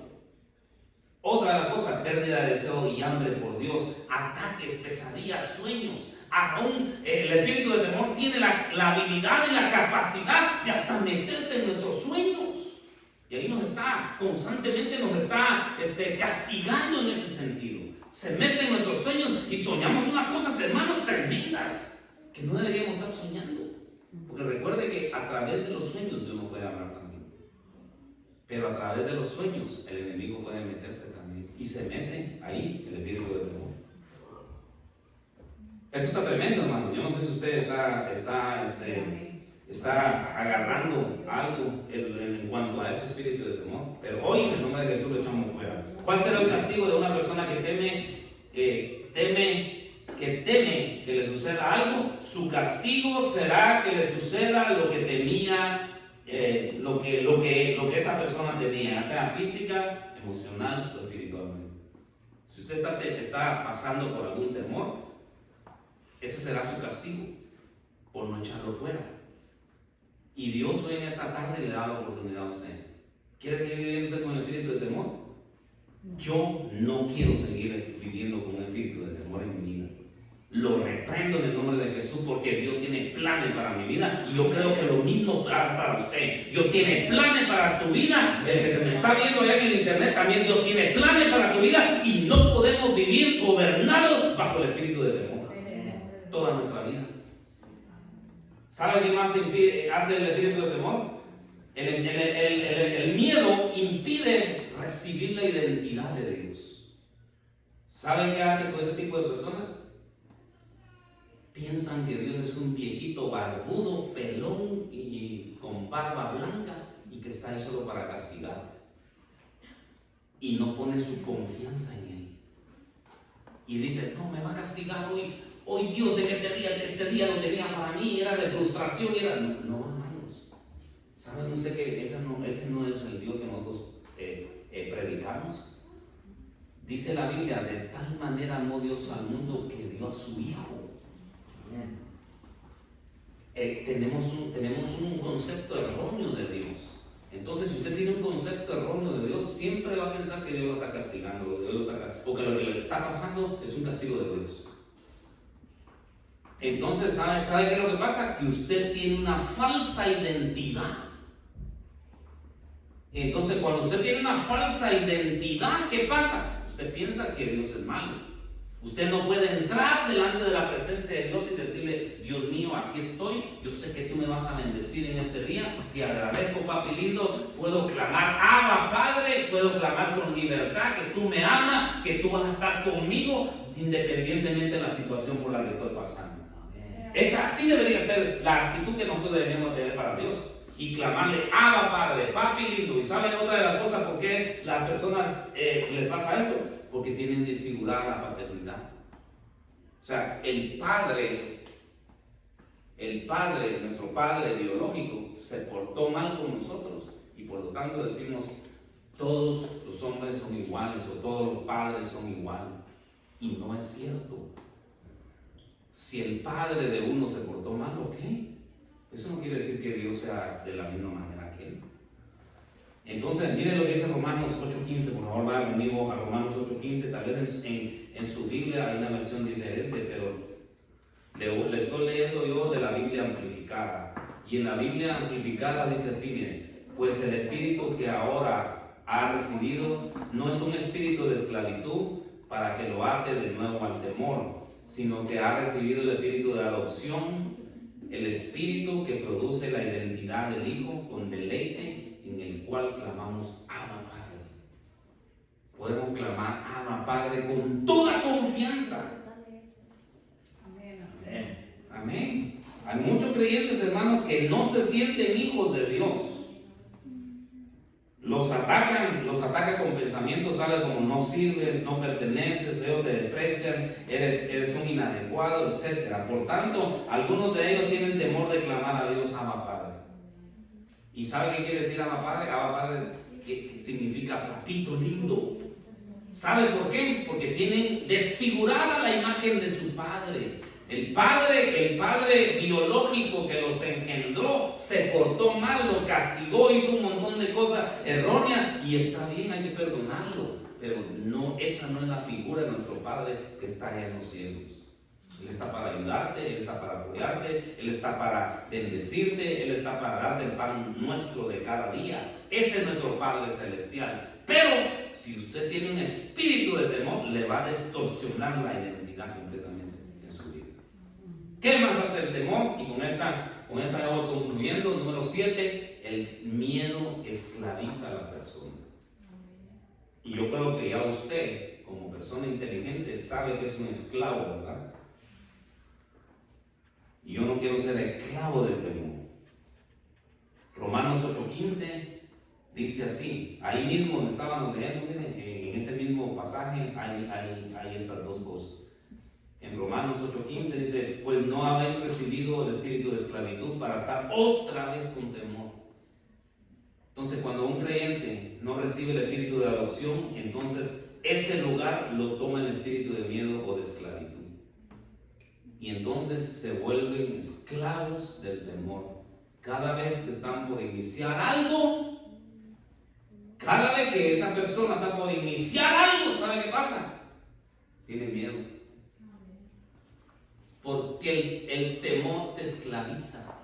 Otra de las cosas, pérdida de deseo y hambre por Dios, ataques, pesadillas, sueños. Aún el espíritu de temor tiene la habilidad y la capacidad de hasta meterse en nuestros sueños. Y ahí constantemente nos está castigando en ese sentido. Se mete en nuestros sueños y soñamos unas cosas, hermanos, tremendas que no deberíamos estar soñando. Porque recuerde que a través de los sueños Dios nos puede hablar también. Pero a través de los sueños el enemigo puede meterse también. Y se mete ahí el espíritu de temor. Eso está tremendo, hermano. Yo no sé si usted está agarrando algo en cuanto a ese espíritu de temor. Pero hoy, en el nombre de Jesús, lo echamos fuera. ¿Cuál será el castigo de una persona que teme que le suceda algo? Su castigo será que le suceda lo que temía, lo que esa persona tenía, ya sea física, emocional o espiritualmente. Si usted está pasando por algún temor, ese será su castigo por no echarlo fuera. Y Dios hoy en esta tarde le da la oportunidad a usted. ¿Quiere seguir viviendo usted con el espíritu de temor? Yo no quiero seguir viviendo con un espíritu de temor en mi vida. Lo reprendo en el nombre de Jesús porque Dios tiene planes para mi vida y yo creo que lo mismo para usted. Dios tiene planes para tu vida. El que me está viendo allá en el internet, también Dios tiene planes para tu vida y no podemos vivir gobernados bajo el espíritu de temor toda nuestra vida. ¿Sabe qué más hace el espíritu de temor? El miedo impide recibir la identidad de Dios. ¿Sabe qué hace con ese tipo de personas? Piensan que Dios es un viejito barbudo, pelón y con barba blanca y que está ahí solo para castigar. Y no pone su confianza en Él. Y dice, no, me va a castigar hoy. Hoy Dios en este día lo tenía para mí, era de frustración. No, hermanos. ¿Saben usted que ese no es el Dios que nosotros predicamos? Dice la Biblia, de tal manera amó Dios al mundo que dio a su Hijo. Tenemos un concepto erróneo de Dios. Entonces, si usted tiene un concepto erróneo de Dios, siempre va a pensar que Dios lo está castigando, porque lo que le está pasando es un castigo de Dios. Entonces, ¿sabe qué es lo que pasa? Que usted tiene una falsa identidad. Entonces, cuando usted tiene una falsa identidad, ¿qué pasa? Usted piensa que Dios es malo. Usted no puede entrar delante de la presencia de Dios y decirle, Dios mío, aquí estoy, yo sé que tú me vas a bendecir en este día, te agradezco, papi lindo, puedo clamar, Abba Padre, puedo clamar con libertad, que tú me amas, que tú vas a estar conmigo, independientemente de la situación por la que estoy pasando. Así debería ser la actitud que nosotros deberíamos tener para Dios y clamarle, Abba Padre, papi lindo. ¿Y saben otra de las cosas por qué las personas les pasa esto? Porque tienen desfigurada la paternidad. O sea, el padre, nuestro padre biológico, se portó mal con nosotros y por lo tanto decimos, todos los hombres son iguales o todos los padres son iguales. Y no es cierto. Si el padre de uno se portó mal, ok. Eso no quiere decir que Dios sea de la misma manera que él. Entonces, miren lo que dice Romanos 8:15. Por favor, vaya conmigo a Romanos 8:15. Tal vez en su Biblia hay una versión diferente, pero le estoy leyendo yo de la Biblia amplificada. Y en la Biblia amplificada dice así, miren, pues el espíritu que ahora ha recibido no es un espíritu de esclavitud para que lo ate de nuevo al temor, sino que ha recibido el espíritu de adopción, el espíritu que produce la identidad del Hijo con deleite, en el cual clamamos Abba Padre. Podemos clamar Abba Padre con toda confianza. Amén. Hay muchos creyentes, hermanos, que no se sienten hijos de Dios. Los atacan con pensamientos tales como no sirves, no perteneces, ellos te desprecian, eres un inadecuado, etc. Por tanto, algunos de ellos tienen temor de clamar a Dios Abba Padre. ¿Y sabe qué quiere decir Abba Padre? Abba Padre que significa papito lindo. ¿Sabe por qué? Porque tienen desfigurada la imagen de su padre. El padre biológico que los engendró se portó mal, lo castigó, hizo un montón de cosas erróneas y está bien, hay que perdonarlo. Pero no, esa no es la figura de nuestro Padre que está allá en los cielos. Él está para ayudarte, Él está para apoyarte, Él está para bendecirte, Él está para darte el pan nuestro de cada día. Ese es nuestro Padre celestial. Pero si usted tiene un espíritu de temor, le va a distorsionar la identidad completamente en su vida. ¿Qué más hace el temor? Y con esta voy concluyendo. Número 7, el miedo esclaviza a la persona. Y yo creo que ya usted, como persona inteligente, sabe que es un esclavo, ¿verdad? Y yo no quiero ser esclavo del temor. Romanos 8:15 dice así, ahí mismo donde estábamos leyendo, en ese mismo pasaje hay estas dos cosas. En Romanos 8:15 dice, pues no habéis recibido el espíritu de esclavitud para estar otra vez con temor. Entonces, cuando un creyente no recibe el espíritu de adopción, entonces ese lugar lo toma el espíritu de miedo o de esclavitud. Y entonces se vuelven esclavos del temor. Cada vez que están por iniciar algo, cada vez que esa persona está por iniciar algo, ¿sabe qué pasa? Tiene miedo. Porque el temor te esclaviza.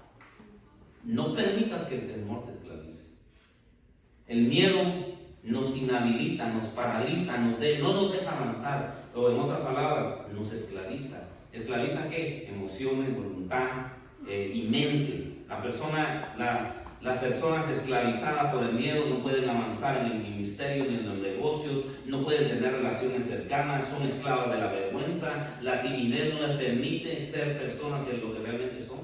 No permitas que el temor te esclavice. El miedo nos inhabilita, nos paraliza, no nos deja avanzar. O en otras palabras, nos esclaviza. ¿Esclaviza qué? Emociones, voluntad y mente. Las personas esclavizadas por el miedo no pueden avanzar en el ministerio ni en los negocios, no pueden tener relaciones cercanas, son esclavas de la vergüenza, la timidez no les permite ser personas que lo que realmente son.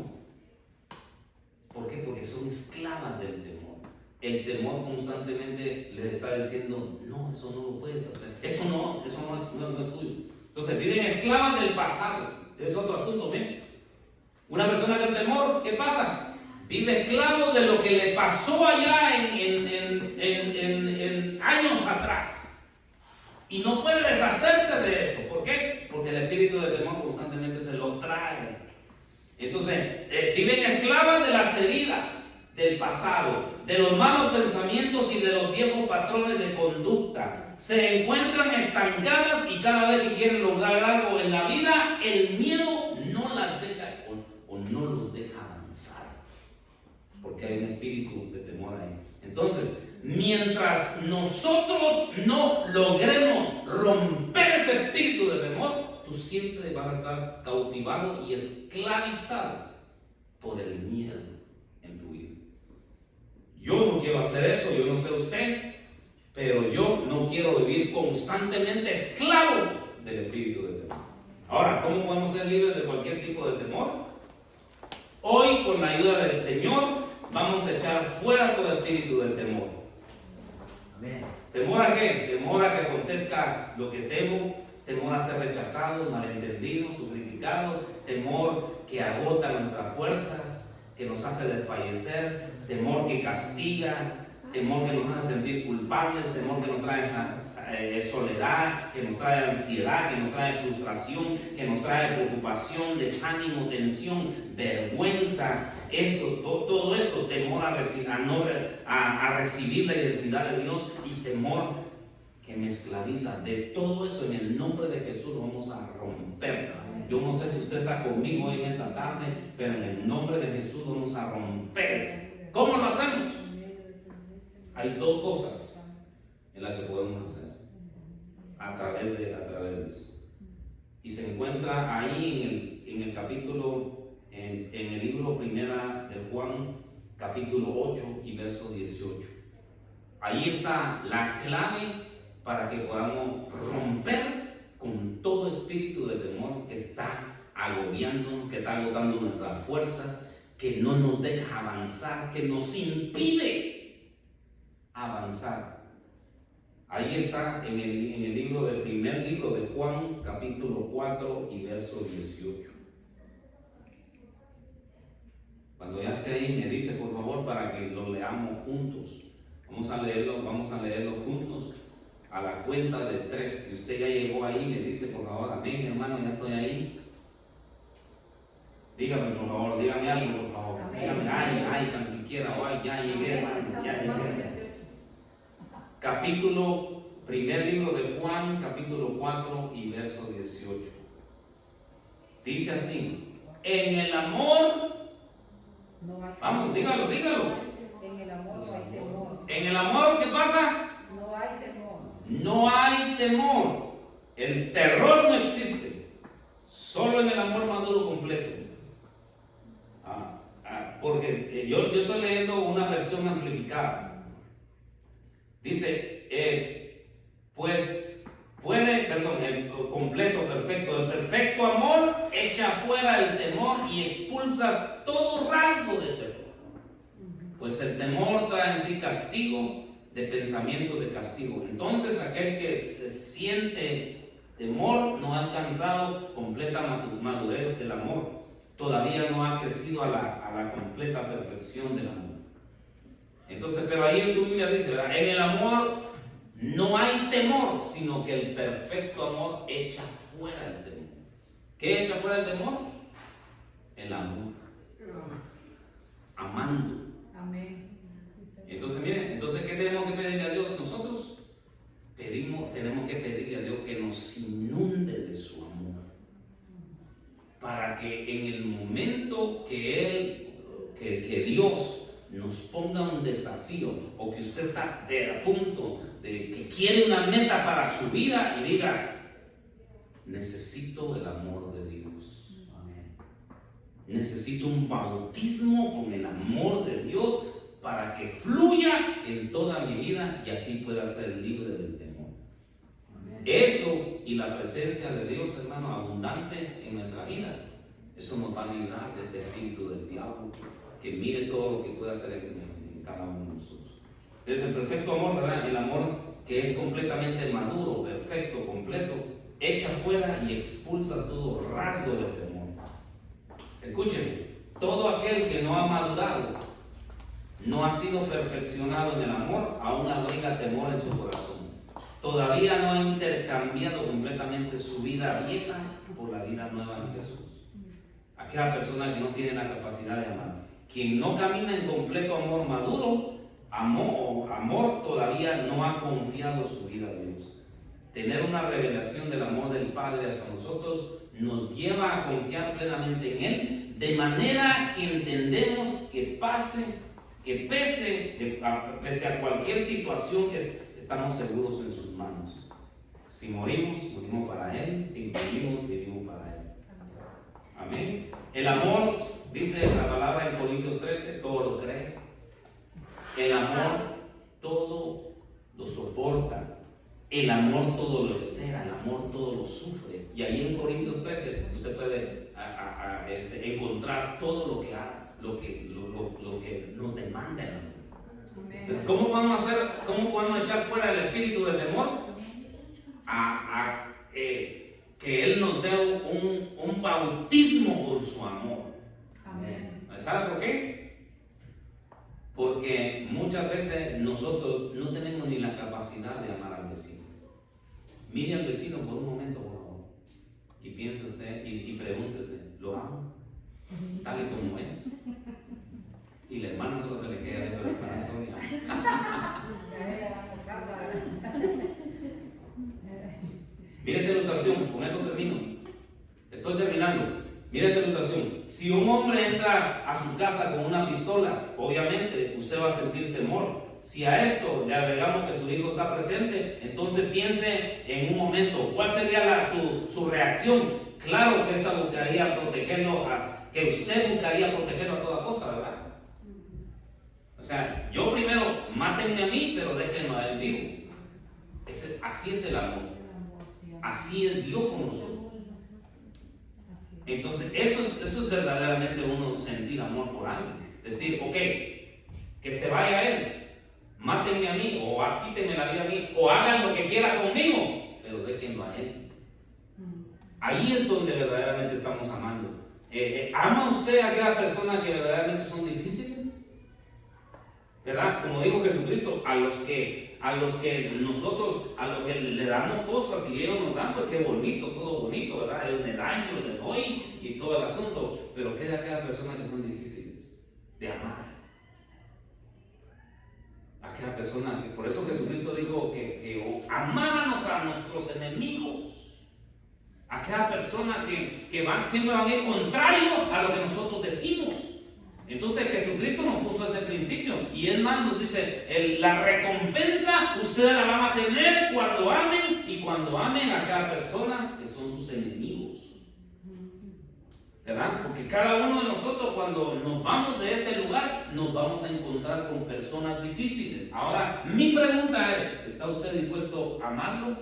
¿Por qué? Porque son esclavas del temor. El temor constantemente les está diciendo, no, eso no lo puedes hacer, eso no es tuyo. Entonces viven esclavas del pasado. Es otro asunto, ¿ven? Una persona con temor, ¿qué pasa? Vive esclavo de lo que le pasó allá en años atrás. Y no puede deshacerse de eso. ¿Por qué? Porque el espíritu de temor constantemente se lo trae. Entonces, viven esclavas de las heridas del pasado, de los malos pensamientos y de los viejos patrones de conducta. Se encuentran estancadas y cada vez que quieren lograr algo en la vida, el miedo no las deja o no los deja avanzar. Porque hay un espíritu de temor ahí. Entonces, mientras nosotros no logremos romper ese espíritu de temor, tú siempre vas a estar cautivado y esclavizado por el miedo en tu vida. Yo no quiero hacer eso, yo no sé usted, pero yo no quiero vivir constantemente esclavo del espíritu de temor. Ahora, ¿cómo podemos ser libres de cualquier tipo de temor? Hoy, con la ayuda del Señor, vamos a echar fuera todo espíritu de temor. Amén. ¿Temor a qué? Temor a que acontezca lo que temo, temor a ser rechazado, malentendido, criticado, temor que agota nuestras fuerzas, que nos hace desfallecer, temor que castiga, temor que nos hace sentir culpables, temor que nos trae soledad, que nos trae ansiedad, que nos trae frustración, que nos trae preocupación, desánimo, tensión, vergüenza. Todo eso, temor a recibir la identidad de Dios y temor que me esclaviza. De todo eso, en el nombre de Jesús, lo vamos a romper. Yo no sé si usted está conmigo hoy en esta tarde, pero en el nombre de Jesús vamos a romper eso. ¿Cómo lo hacemos? Hay dos cosas en las que podemos hacer a través de eso. Y se encuentra ahí en el capítulo, en el libro primera de Juan, capítulo 8 y verso 18. Ahí está la clave para que podamos romper con todo espíritu de temor que está agobiándonos, que está agotando nuestras fuerzas, que no nos deja avanzar, que nos impide avanzar. Ahí está en el libro del primer libro de Juan, capítulo 4 y verso 18. Cuando ya esté ahí, me dice por favor para que lo leamos juntos. Vamos a leerlo juntos a la cuenta de 3. Si usted ya llegó ahí, me dice por favor, amén, hermano, ya estoy ahí. Dígame por favor, dígame algo por favor. Amén. Dígame, ay, tan siquiera, o ay, ya llegué, hermano, ya llegué. Primer libro de Juan, capítulo 4 y verso 18. Dice así: en el amor, vamos, dígalo. En el amor no hay temor. En el amor, ¿qué pasa? No hay temor. No hay temor. El terror no existe. Solo en el amor maduro completo. Porque yo estoy leyendo una versión amplificada. Dice, el completo, perfecto. El perfecto amor echa fuera el temor y expulsa todo rasgo de temor. Pues el temor trae en sí castigo, de pensamiento de castigo. Entonces aquel que se siente temor no ha alcanzado completa madurez del amor. Todavía no ha crecido a la completa perfección del amor. Entonces, pero ahí en su Biblia dice, ¿verdad? En el amor no hay temor, sino que el perfecto amor echa fuera el temor. ¿Qué echa fuera el temor? El amor. Amando. Amén. Entonces, miren, ¿qué tenemos que pedirle a Dios? Nosotros tenemos que pedirle a Dios que nos inunde de su amor. Para que en el momento que Dios nos ponga un desafío, o que usted está a punto de que quiere una meta para su vida y diga, necesito el amor de Dios. Amén. Necesito un bautismo con el amor de Dios para que fluya en toda mi vida y así pueda ser libre del temor. Amén. Eso y la presencia de Dios, hermano, abundante en nuestra vida, eso nos va a librar de este espíritu del diablo que mire todo lo que puede hacer en cada uno de nosotros. Es el perfecto amor, ¿verdad? El amor que es completamente maduro, perfecto, completo, echa fuera y expulsa todo rasgo de temor. Escúcheme, todo aquel que no ha madurado, no ha sido perfeccionado en el amor, aún abriga temor en su corazón. Todavía no ha intercambiado completamente su vida vieja por la vida nueva en Jesús. Aquella persona que no tiene la capacidad de amar, quien no camina en completo amor maduro, amor todavía no ha confiado su vida a Dios. Tener una revelación del amor del Padre hacia nosotros nos lleva a confiar plenamente en Él, de manera que entendemos que pese a cualquier situación, que estamos seguros en sus manos. Si morimos para Él; si vivimos para Él. Amén. El amor, dice la palabra en Corintios 13, todo lo cree. El amor todo lo soporta. El amor todo lo espera. El amor todo lo sufre. Y ahí en Corintios 13 usted puede encontrar todo lo que nos demanda el amor. Entonces, ¿cómo vamos a echar fuera el espíritu de temor? Que Él nos dé un bautismo con su amor. Amén. ¿Sabe por qué? Porque muchas veces nosotros no tenemos ni la capacidad de amar al vecino. Mire al vecino por un momento, por favor, y piense usted y pregúntese, ¿lo amo? Tal y como es. Y la hermana solo se le queda dentro de la hermana Sonia. Mire esta ilustración, con esto termino. Estoy terminando. Mire esta ilustración. Si un hombre entra a su casa con una pistola, obviamente usted va a sentir temor. Si a esto le agregamos que su hijo está presente, entonces piense en un momento, ¿cuál sería su reacción? Claro que esta buscaría protegerlo, que usted buscaría protegerlo a toda cosa, ¿verdad? O sea, yo primero, mátenme a mí, pero déjenlo a él vivo. Así es el amor. Así es Dios con nosotros. Entonces, eso es verdaderamente uno sentir amor por alguien. Decir, ok, que se vaya él, mátenme a mí, o quítenme la vida a mí, o hagan lo que quieran conmigo, pero déjenlo a él. Ahí es donde verdaderamente estamos amando. ¿Ama usted a aquellas personas que verdaderamente son difíciles? ¿Verdad? Como dijo Jesucristo, a los que nosotros, a los que le damos cosas y ellos nos dan, pues qué bonito, todo bonito, ¿verdad? Yo le daño, le doy y todo el asunto. Pero ¿qué de aquellas personas que son difíciles de amar? Aquella persona, por eso Jesucristo dijo que amáranos a nuestros enemigos. Aquella persona que siempre van a ir contrario a lo que nosotros decimos. Entonces Jesucristo nos puso ese principio y es más, nos dice, la recompensa ustedes la van a tener cuando amen, y cuando amen a cada persona que son sus enemigos, ¿verdad? Porque cada uno de nosotros, cuando nos vamos de este lugar, nos vamos a encontrar con personas difíciles. Ahora, mi pregunta es, ¿está usted dispuesto a amarlo?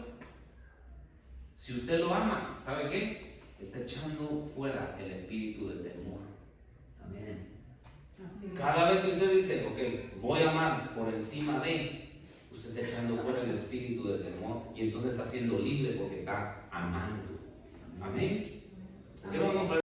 Si usted lo ama, ¿sabe qué? Está echando fuera el espíritu de temor. Amén. Cada vez que usted dice, ok, voy a amar por encima de, usted está echando fuera el espíritu de temor, y entonces está siendo libre porque está amando. Amén. ¿Por qué no